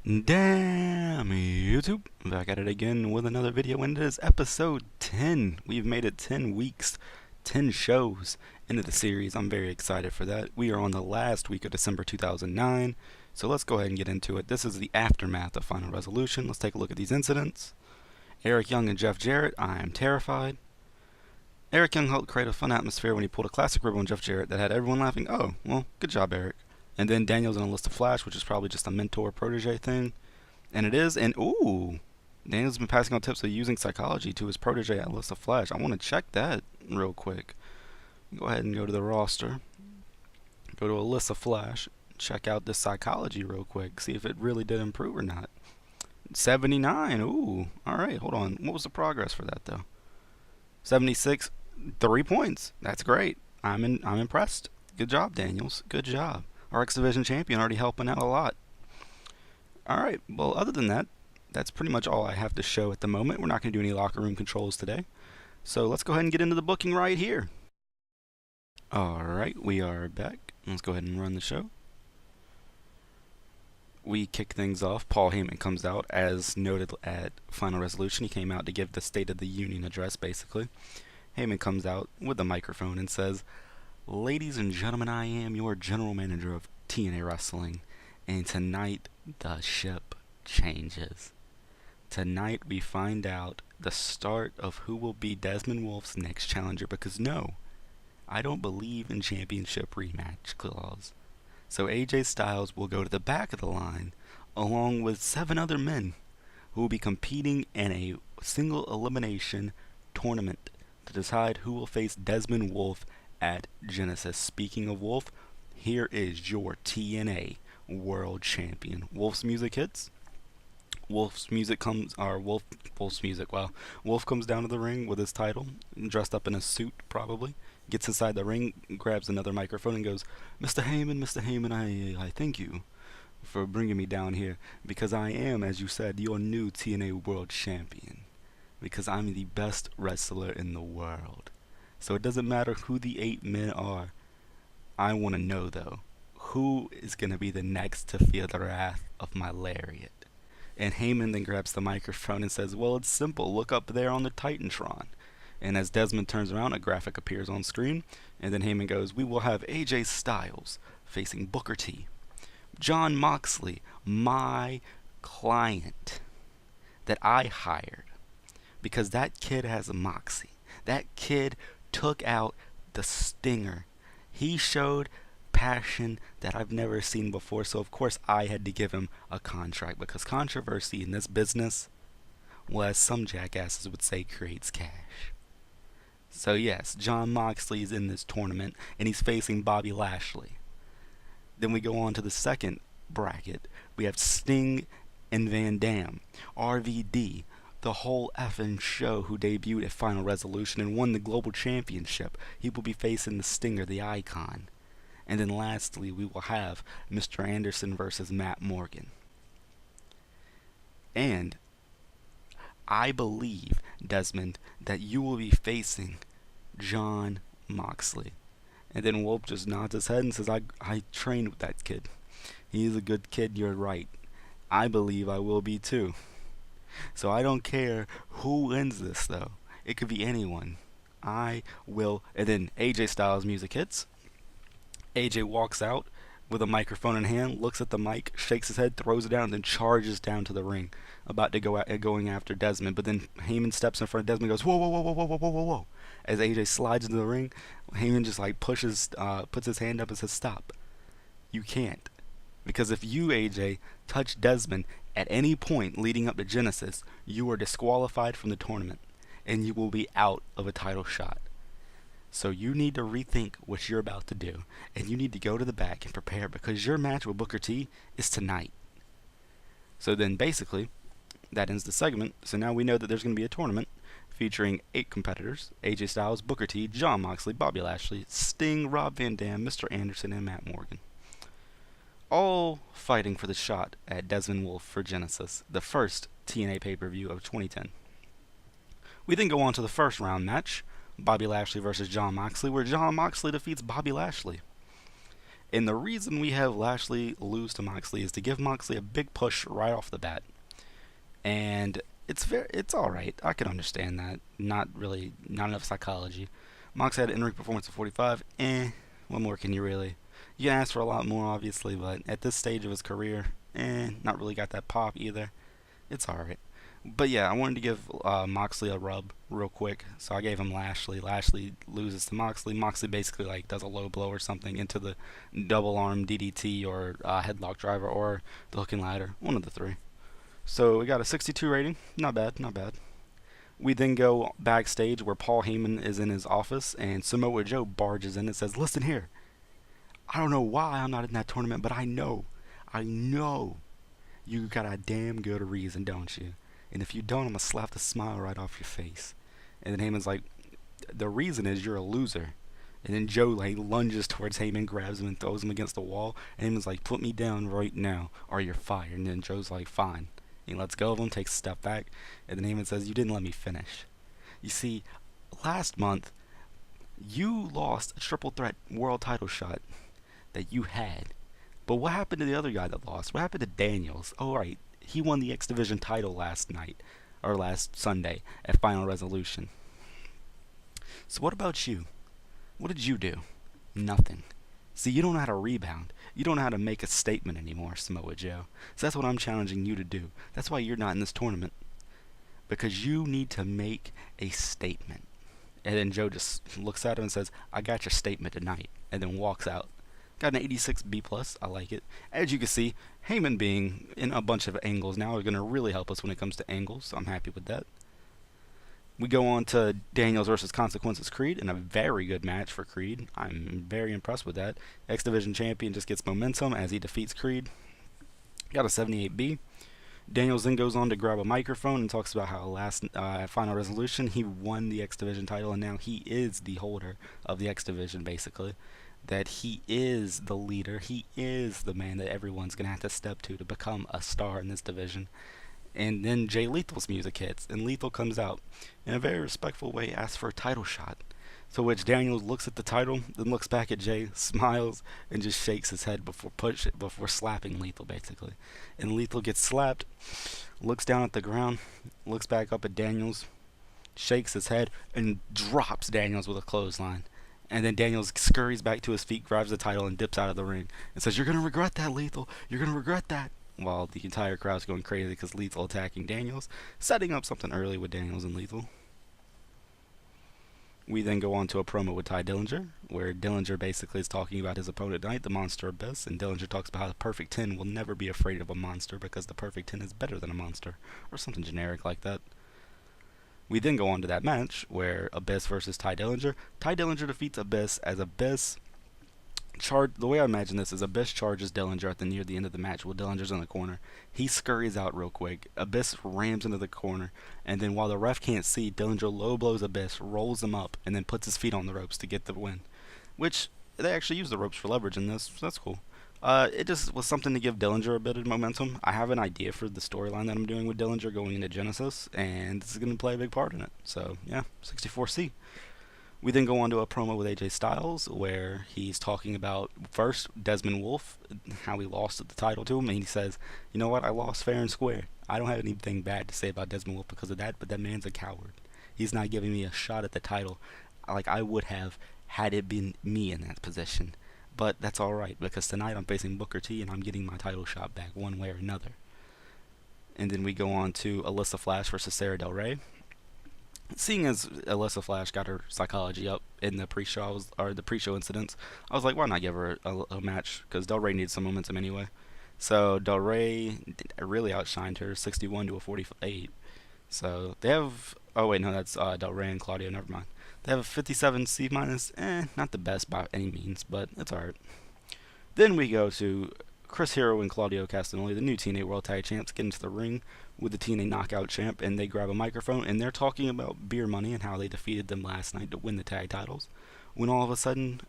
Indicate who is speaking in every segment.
Speaker 1: Damn YouTube, back at it again with another video, and it is episode 10. We've made it 10 weeks, 10 shows into the series. I'm very excited for that. We are on the last week of December 2009, so let's go ahead and get into it. This is the aftermath of Final Resolution. Let's take a look at these incidents. Eric Young and Jeff Jarrett, I am terrified. Eric Young helped create a fun atmosphere when he pulled a classic rib on Jeff Jarrett that had everyone laughing. Oh, well, good job, Eric. And then Daniel's in a list of Flash, which is probably just a mentor-protege thing. And it is, and ooh, Daniel's been passing on tips of using psychology to his protege at list of Flash. I want to check that real quick. Go ahead and go to the roster. Go to a list of Flash. Check out this psychology real quick. See if it really did improve or not. 79, ooh. Alright, hold on. What was the progress for that, though? 76, 3 points. That's great. I'm impressed. Good job, Daniels. Good job. Our X Division champion already helping out a lot. Alright, well, other than that, that's pretty much all I have to show at the moment. We're not going to do any locker room controls today. So let's go ahead and get into the booking right here. Alright, we are back. Let's go ahead and run the show. We kick things off. Paul Heyman comes out, as noted at Final Resolution. He came out to give the State of the Union address, basically. Heyman comes out with a microphone and says, "Ladies and gentlemen, I am your general manager of TNA Wrestling, and tonight the ship changes. Tonight we find out the start of who will be Desmond Wolfe's next challenger, because no, I don't believe in championship rematch clause. So AJ Styles will go to the back of the line along with 7 other men who will be competing in a single elimination tournament to decide who will face Desmond Wolfe at Genesis. Speaking of Wolfe, here is your TNA World Champion." Wolfe's music hits. Wolfe's music comes, or Wolfe's music, wow. Wolfe comes down to the ring with his title, dressed up in a suit probably, gets inside the ring, grabs another microphone and goes, Mr. Heyman, I thank you for bringing me down here, because I am, as you said, your new TNA World Champion, because I'm the best wrestler in the world. So it doesn't matter who the 8 men are. I want to know, though, who is going to be the next to feel the wrath of my lariat. And Heyman then grabs the microphone and says, well, it's simple. Look up there on the Titantron. And as Desmond turns around, a graphic appears on screen. And then Heyman goes, we will have AJ Styles facing Booker T. Jon Moxley, my client that I hired. Because that kid has a moxie. That kid took out the Stinger. He showed passion that I've never seen before, so of course I had to give him a contract, because controversy in this business, well, as some jackasses would say, creates cash. So yes, Jon Moxley is in this tournament, and he's facing Bobby Lashley. Then we go on to the second bracket. We have Sting and Van Dam. RVD, the whole effing show, who debuted at Final Resolution and won the Global Championship. He will be facing the Stinger, the Icon. And then lastly, we will have Mr. Anderson versus Matt Morgan. And I believe, Desmond, that you will be facing Jon Moxley. And then Wolfe just nods his head and says, I trained with that kid. He's a good kid, you're right. I believe I will be too. So I don't care who wins this, though. It could be anyone. I will. And then AJ Styles' music hits. AJ walks out with a microphone in hand, looks at the mic, shakes his head, throws it down, and then charges down to the ring, about to going after Desmond. But then Heyman steps in front of Desmond and goes, whoa, whoa, whoa, whoa, whoa, whoa, whoa, whoa, whoa. As AJ slides into the ring, Heyman just like puts his hand up and says, stop. You can't. Because if you, AJ, touch Desmond at any point leading up to Genesis, you are disqualified from the tournament, and you will be out of a title shot. So you need to rethink what you're about to do, and you need to go to the back and prepare, because your match with Booker T is tonight. So then basically, that ends the segment. So now we know that there's going to be a tournament featuring 8 competitors: AJ Styles, Booker T, Jon Moxley, Bobby Lashley, Sting, Rob Van Dam, Mr. Anderson, and Matt Morgan. All fighting for the shot at Desmond Wolfe for Genesis, the first TNA pay-per-view of 2010. We then go on to the first round match, Bobby Lashley versus Jon Moxley, where Jon Moxley defeats Bobby Lashley. And the reason we have Lashley lose to Moxley is to give Moxley a big push right off the bat. And it's all right. I can understand that. Not enough psychology. Mox had an in-ring performance of 45. What more can you really? You can ask for a lot more, obviously, but at this stage of his career, not really got that pop either. It's all right. But yeah, I wanted to give Moxley a rub real quick, so I gave him Lashley. Lashley loses to Moxley. Moxley basically like does a low blow or something into the double arm DDT or headlock driver or the hooking ladder, one of the three. So we got a 62 rating. Not bad, not bad. We then go backstage where Paul Heyman is in his office and Samoa Joe barges in and says, "Listen here, I don't know why I'm not in that tournament, but I know you got a damn good reason, don't you? And if you don't, I'm gonna slap the smile right off your face." And then Heyman's like, "The reason is you're a loser." And then Joe like lunges towards Heyman, grabs him, and throws him against the wall. And Heyman's like, "Put me down right now, or you're fired." And then Joe's like, "Fine." He lets go of him, takes a step back, and then Heyman says, "You didn't let me finish." You see, last month, you lost a triple threat world title shot that you had. But what happened to the other guy that lost? What happened to Daniels? Oh, right. He won the X Division title last night, or last Sunday, at Final Resolution. So what about you? What did you do? Nothing. See, you don't know how to rebound. You don't know how to make a statement anymore, Samoa Joe. So that's what I'm challenging you to do. That's why you're not in this tournament. Because you need to make a statement. And then Joe just looks at him and says, "I got your statement tonight," and then walks out. Got an 86 B+. I like it. As you can see, Heyman being in a bunch of angles now is going to really help us when it comes to angles, so I'm happy with that. We go on to Daniels versus Consequences Creed in a very good match for Creed. I'm very impressed with that. X Division champion just gets momentum as he defeats Creed. Got a 78B. Daniels then goes on to grab a microphone and talks about how at Final Resolution he won the X Division title and now he is the holder of the X Division, basically. That he is the leader, he is the man that everyone's going to have to step to become a star in this division. And then Jay Lethal's music hits, and Lethal comes out in a very respectful way, asks for a title shot. To which Daniels looks at the title, then looks back at Jay, smiles, and just shakes his head before slapping Lethal, basically. And Lethal gets slapped, looks down at the ground, looks back up at Daniels, shakes his head, and drops Daniels with a clothesline. And then Daniels scurries back to his feet, grabs the title, and dips out of the ring, and says, "You're going to regret that, Lethal. You're going to regret that." While the entire crowd's going crazy because Lethal attacking Daniels, setting up something early with Daniels and Lethal. We then go on to a promo with Ty Dillinger, where Dillinger basically is talking about his opponent tonight, the Monster Abyss, and Dillinger talks about how the Perfect 10 will never be afraid of a monster because the Perfect 10 is better than a monster, or something generic like that. We then go on to that match, where Abyss versus Ty Dillinger. Ty Dillinger defeats Abyss as Abyss the way I imagine this is Abyss charges Dillinger near the end of the match while Dillinger's in the corner. He scurries out real quick. Abyss rams into the corner, and then while the ref can't see, Dillinger low blows Abyss, rolls him up, and then puts his feet on the ropes to get the win. Which, they actually use the ropes for leverage in this, so that's cool. It just was something to give Dillinger a bit of momentum. I have an idea for the storyline that I'm doing with Dillinger going into Genesis, and this is going to play a big part in it. So, yeah, 64C. We then go on to a promo with AJ Styles where he's talking about, first, Desmond Wolfe, how he lost the title to him, and he says, "You know what, I lost fair and square. I don't have anything bad to say about Desmond Wolfe because of that, but that man's a coward. He's not giving me a shot at the title like I would have had it been me in that position. But that's alright, because tonight I'm facing Booker T and I'm getting my title shot back one way or another." And then we go on to Alyssa Flash versus Sarah Del Rey. Seeing as Alyssa Flash got her psychology up in the pre-show incidents, I was like, why not give her a match? Because Del Rey needs some momentum anyway. So Del Rey really outshined her, 61 to a 48. So they have. Oh wait, no, that's Del Rey and Claudio. Never mind. They have a 57 C minus. Not the best by any means, but it's alright. Then we go to Chris Hero and Claudio Castagnoli, the new TNA World Tag Champs, get into the ring with the TNA Knockout Champ, and they grab a microphone, and they're talking about Beer Money and how they defeated them last night to win the tag titles, when all of a sudden,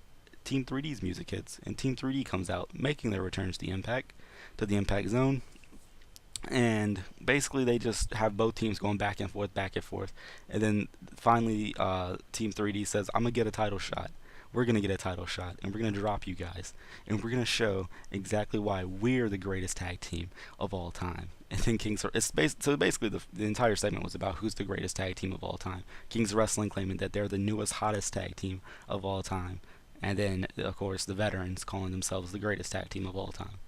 Speaker 1: Team 3D's music hits, and Team 3D comes out, making their return to the Impact Zone, and basically they just have both teams going back and forth, and then finally Team 3D says, "I'm going to get a title shot," we're going to get a title shot, and we're going to drop you guys, and we're going to show exactly why we're the greatest tag team of all time. And then so basically the entire segment was about who's the greatest tag team of all time. Kings of Wrestling claiming that they're the newest, hottest tag team of all time. And then, of course, the veterans calling themselves the greatest tag team of all time.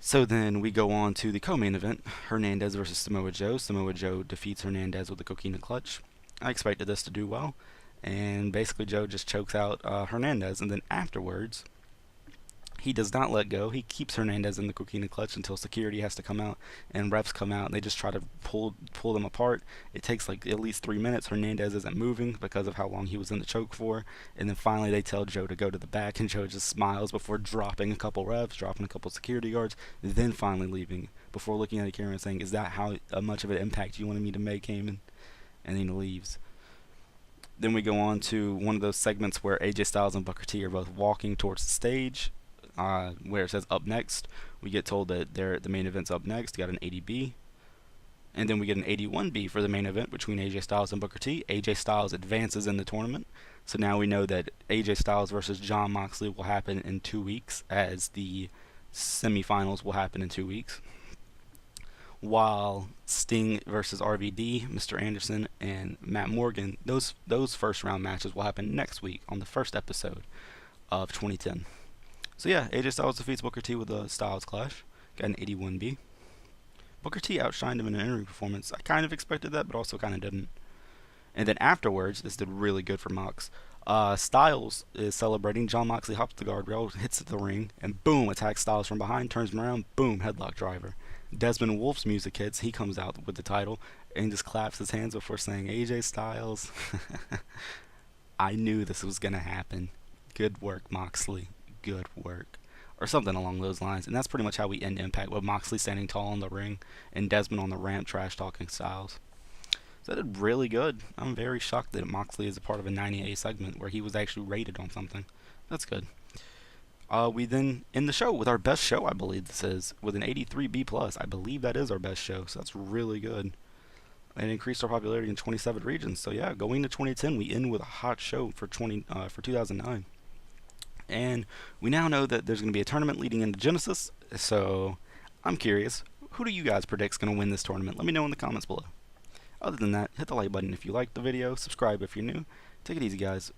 Speaker 1: So then we go on to the co-main event, Hernandez versus Samoa Joe. Samoa Joe defeats Hernandez with a coquina clutch. I expected this to do well, and basically Joe just chokes out Hernandez, and then afterwards, he does not let go. He keeps Hernandez in the coquina clutch until security has to come out, and refs come out, and they just try to pull them apart. It takes like at least 3 minutes. Hernandez isn't moving because of how long he was in the choke for, and then finally they tell Joe to go to the back, and Joe just smiles before dropping a couple refs, dropping a couple security guards, then finally leaving before looking at the camera and saying, "Is that how much of an impact you wanted me to make, Heyman?" And then he leaves. Then we go on to one of those segments where AJ Styles and Booker T are both walking towards the stage. Where it says up next, we get told that the main event's up next. Got an 80B, and then we get an 81B for the main event between AJ Styles and Booker T. AJ Styles advances in the tournament, so now we know that AJ Styles versus Jon Moxley will happen in 2 weeks, as the semifinals will happen in 2 weeks. While Sting versus RVD, Mr. Anderson, and Matt Morgan, those first round matches will happen next week on the first episode of 2010. So yeah, AJ Styles defeats Booker T with a Styles Clash. Got an 81B. Booker T outshined him in an in-ring performance. I kind of expected that, but also kind of didn't. And then afterwards, this did really good for Mox. Styles is celebrating. Jon Moxley hops the guardrail, hits the ring, and boom, attacks Styles from behind, turns him around, boom, headlock driver. Desmond Wolfe's music hits. He comes out with the title and just claps his hands before saying, "AJ Styles." I knew this was going to happen. Good work, Moxley. Good work, or something along those lines. And that's pretty much how we end Impact, with Moxley standing tall in the ring and Desmond on the ramp trash talking Styles. So that did really good. I'm very shocked that Moxley is a part of a 90A segment where he was actually rated on something. That's good. We then end the show with our best show, I believe this is, with an 83B+. I believe that is our best show, so that's really good. And increased our popularity in 27 regions. So yeah, going to 2010, we end with a hot show for 2009. And we now know that there's going to be a tournament leading into Genesis, so I'm curious, who do you guys predict is going to win this tournament? Let me know in the comments below. Other than that, hit the like button if you liked the video, subscribe if you're new. Take it easy, guys.